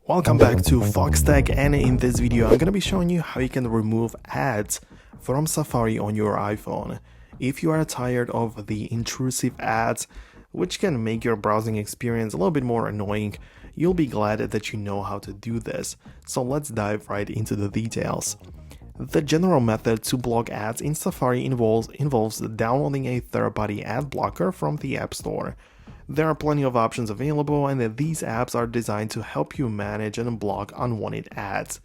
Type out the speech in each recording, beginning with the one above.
Welcome back to Foxtecc, and in this video I'm going to be showing you how you can remove ads from Safari on your iPhone. If you are tired of the intrusive ads, which can make your browsing experience a little bit more annoying, you'll be glad that you know how to do this. So let's dive right into the details. The general method to block ads in Safari involves downloading a third-party ad blocker from the App Store. There are plenty of options available, and these apps are designed to help you manage and block unwanted ads.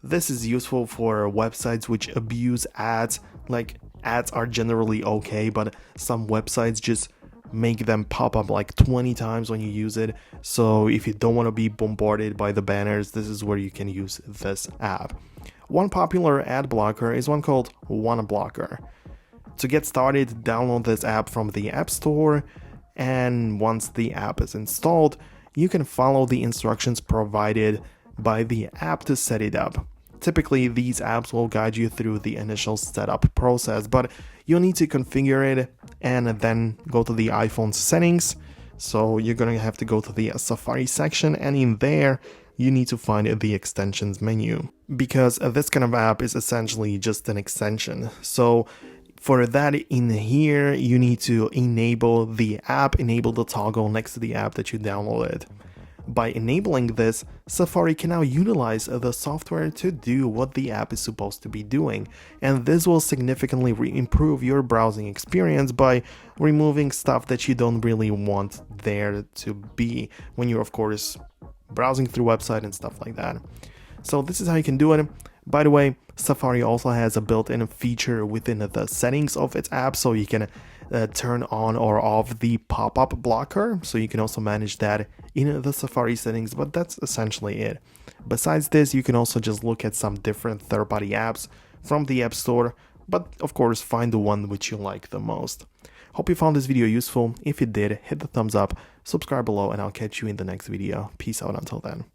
This is useful for websites which abuse ads. Like, ads are generally okay, but some websites just make them pop up like 20 times when you use it. So if you don't want to be bombarded by the banners, this is where you can use this app. One popular ad blocker is one called OneBlocker. To get started, download this app from the App Store, and once the app is installed, you can follow the instructions provided by the app to set it up. Typically, these apps will guide you through the initial setup process, but you'll need to configure it and then go to the iPhone settings. So you're going to have to go to the Safari section, and in there, you need to find the extensions menu, because this kind of app is essentially just an extension. So for that, in here, you need to enable the app, enable the toggle next to the app that you downloaded. By enabling this, Safari can now utilize the software to do what the app is supposed to be doing, and this will significantly improve your browsing experience by removing stuff that you don't really want there to be when you're, of course, browsing through website and stuff like that. So this is how you can do it. By the way, Safari also has a built-in feature within the settings of its app, so you can turn on or off the pop-up blocker, so you can also manage that in the Safari settings, but that's essentially it. Besides this, you can also just look at some different third-party apps from the App Store, but of course find the one which you like the most. Hope you found this video useful. If you did, hit the thumbs up, subscribe below, and I'll catch you in the next video. Peace out until then.